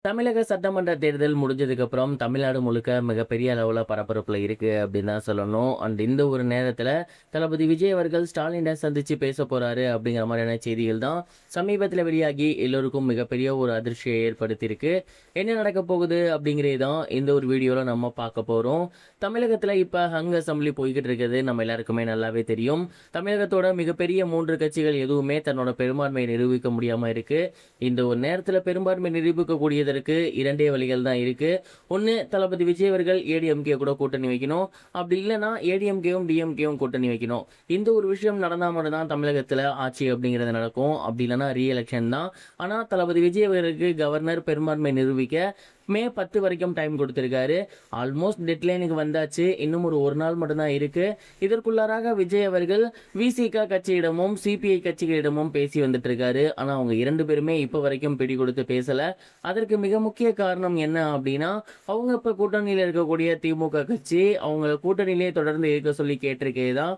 தமிழக சட்டமன்ற தேர்தல் முடிஞ்சதுக்கப்புறம் தமிழ்நாடு முழுக்க மிகப்பெரிய அளவில் பரபரப்பில் இருக்குது அப்படின்னு தான் சொல்லணும். இந்த ஒரு நேரத்தில் தளபதி விஜய் அவர்கள் ஸ்டாலினை சந்தித்து பேச போகிறாரு அப்படிங்கிற மாதிரியான செய்திகள் தான் சமீபத்தில் வெளியாகி எல்லோருக்கும் மிகப்பெரிய ஒரு அதிர்ச்சியை ஏற்படுத்தியிருக்கு. என்ன நடக்க போகுது அப்படிங்கிறது தான் இந்த ஒரு வீடியோவில் நம்ம பார்க்க போகிறோம். தமிழகத்தில் இப்போ ஹங் அசம்பிளி போய்கிட்டு இருக்கிறது நம்ம எல்லாருக்குமே நல்லாவே தெரியும். தமிழகத்தோட மிகப்பெரிய 3 கட்சிகள் எதுவுமே தன்னோட பெரும்பான்மையை நிரூபிக்க முடியாமல் இருக்குது. இந்த ஒரு நேரத்தில் பெரும்பான்மை நிரூபிக்கக்கூடியது இதற்கு 2 வழிகள் தான் இருக்கு. ஒன்று, தளபதி விஜய் அவர்கள் ஏடிஎம்கே கூட கூட்டணி வைக்கணும். அப்படி இல்லைன்னா ஏடிஎம்கேவும் டிஎம்கேவும் கூட்டணி வைக்கணும். இந்த ஒரு விஷயம் நடந்தால் மட்டும்தான் தமிழகத்தில் ஆட்சி அப்படிங்கிறது நடக்கும். அப்படி இல்லைன்னா ரீஎலெக்ஷன் தான். ஆனால் தளபதி விஜய் அவர்களுக்கு கவர்னர் பெரும்பான்மை நிரூபிக்க மே 10 வரைக்கும் டைம் கொடுத்துருக்காரு. ஆல்மோஸ்ட் டெட்லைனுக்கு வந்தாச்சு. இன்னும் ஒரு நாள் மட்டும்தான் இருக்கு. இதற்குள்ளாராக விஜய் அவர்கள் விசிக கட்சியிடமும் சிபிஐ கட்சிகளிடமும் பேசி வந்துட்டு இருக்காரு. ஆனால் அவங்க 2 பேருமே இப்போ வரைக்கும் பிடி கொடுத்து பேசல. அதற்கு மிக முக்கிய காரணம் என்ன அப்படின்னா, அவங்க இப்போ கூட்டணியில் இருக்கக்கூடிய திமுக கட்சி அவங்க கூட்டணியிலே தொடர்ந்து இருக்க சொல்லி கேட்டிருக்கே தான்.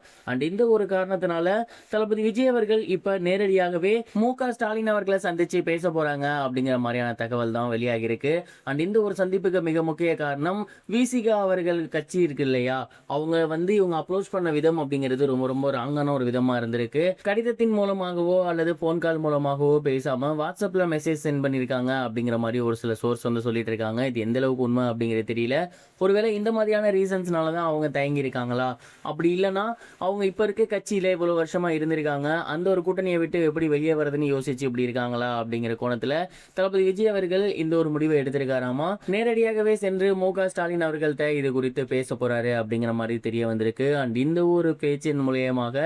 இந்த ஒரு காரணத்தினால தளபதி விஜய் அவர்கள் இப்போ நேரடியாகவே மு.க.ஸ்டாலின் அவர்களை சந்திச்சு பேச போறாங்க அப்படிங்கிற மாதிரியான தகவல் தான் வெளியாகி இருக்கு. இந்த ஒரு சந்திப்புக்கு மிக முக்கிய காரணம் விசிகா அவர்கள் கட்சி இருக்கு இல்லையா, அவங்க இவங்க அப்ரோச் பண்ண விதம் அப்படிங்கிறது ரொம்ப ரொம்ப ராங்கான ஒரு விதமா இருந்திருக்கு. கடிதத்தின் மூலமாகவோ அல்லது போன் கால் மூலமாகவோ பேசாம வாட்ஸ்அப்ல மெசேஜ் சென்ட் பண்ணிருக்காங்க அப்படிங்கிற மாதிரி ஒரு சில சோர்ஸ் சொல்லிட்டு இருக்காங்க. இது எந்த அளவுக்கு உண்மை அப்படிங்கிறது தெரியல. ஒருவேளை இந்த மாதிரியான ரீசன்ஸ்னால தான் அவங்க தயங்கி இருக்காங்களா, அப்படி இல்லைன்னா அவங்க இப்ப இருக்க கட்சியில இவ்வளவு வருஷமா இருந்திருக்காங்க, அந்த ஒரு கூட்டணியை விட்டு எப்படி வெளியே வரதுன்னு யோசிச்சு இப்படி இருக்காங்களா அப்படிங்கிற கோணத்துல தளபதி விஜய் அவர்கள் இந்த ஒரு முடிவை எடுத்திருக்காராமா. நேரடியாகவே சென்று மு.க.ஸ்டாலின் அவர்கள்ட்ட இது குறித்து பேச போறாரு அப்படிங்கிற மாதிரி தெரிய வந்திருக்கு. இந்த ஒரு பேச்சின் மூலியமாக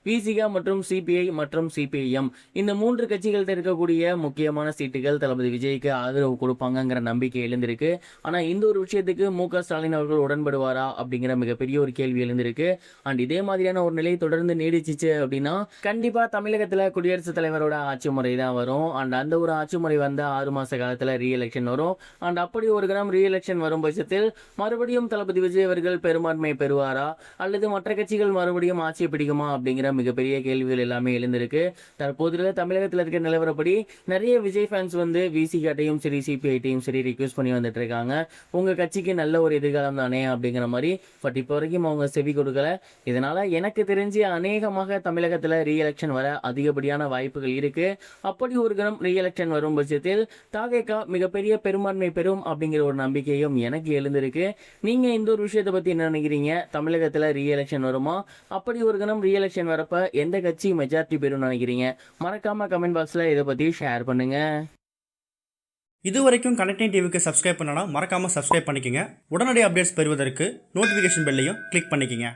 விசிகா மற்றும் சிபிஐ மற்றும் சிபிஐஎம் இந்த 3 கட்சிகள்கிட்ட இருக்கக்கூடிய முக்கியமான சீட்டுகள் தளபதி விஜய்க்கு ஆதரவு கொடுப்பாங்கிற நம்பிக்கை எழுந்திருக்கு. ஆனா இந்த ஒரு விஷயத்துக்கு மு.க.ஸ்டாலின் அவர்கள் உடன்படுவாரா அப்படிங்கிற மிகப்பெரிய ஒரு கேள்வி எழுந்திருக்கு. இதே மாதிரியான ஒரு நிலை தொடர்ந்து நீடிச்சிச்சு அப்படின்னா கண்டிப்பா தமிழகத்துல குடியரசுத் தலைவரோட ஆட்சி முறை தான் வரும். அந்த ஒரு ஆட்சி முறை வந்த 6 மாச காலத்துல ரீஎலெக்ஷன் வரும். அப்படி ஒரு கணம் ரீஎலெக்ஷன் வரும் பட்சத்தில் மறுபடியும் தளபதி விஜய் அவர்கள் பெரும்பான்மை பெறுவாரா அல்லது மற்ற கட்சிகள் மறுபடியும் ஆட்சி பிடிக்குமா அப்படிங்கிற மிகப்பெரிய கேள்விகள் எல்லாமே எழுந்திருக்கு. தற்போது தமிழகத்தில் இருக்க நிலவரப்படி நிறைய விஜய் ஃபேன்ஸ் விசிகாட்டையும் சரி சிபிஐட்டையும் சரி ரிக்வெஸ்ட் பண்ணி வந்துட்டு இருக்காங்க. உங்க கட்சிக்கு நல்ல ஒரு எதிர்காலம் தானே அப்படிங்கிற மாதிரி. பட் இப்போ வரைக்கும் அவங்க செவி கொடுக்கல. இதனால எனக்கு தெரிஞ்சு அநேகமாக தமிழகத்தில் ரீஎலெக்ஷன் வர அதிகப்படியான வாய்ப்புகள் இருக்கு. அப்படி ஒரு கணம் ரீஎலெக்ஷன் வரும் பட்சத்தில் தாவேகா மிகப்பெரிய பெரும்பான்மை பெறும் அப்படிங்கிற ஒரு நம்பிக்கையும் எனக்கு எழுந்திருக்கு. நீங்க இந்த ஒரு விஷயத்தை பத்தி என்ன நினைக்கிறீங்க? தமிழகத்தில் ரீஎலெக்ஷன் வருமா? அப்படி ஒரு கணம் ரீஎலெக்ஷன் வரப்ப எந்த கட்சி மெஜாரிட்டி பெறும் நினைக்கிறீங்க? மறக்காம கமெண்ட் பாக்ஸ்ல இதை பத்தி ஷேர் பண்ணுங்க. இது வரைக்கும் கனெக்டிங் டிவிக்கு சப்ஸ்கிரைப் பண்ணனா மறக்காம சப்ஸ்கிரைப் பண்ணிக்கங்க. உடனடி அப்டேட்ஸ் பெறுவதற்கு நோட்டிஃபிகேஷன் பெல்லையும் கிளிக் பண்ணிக்கங்க.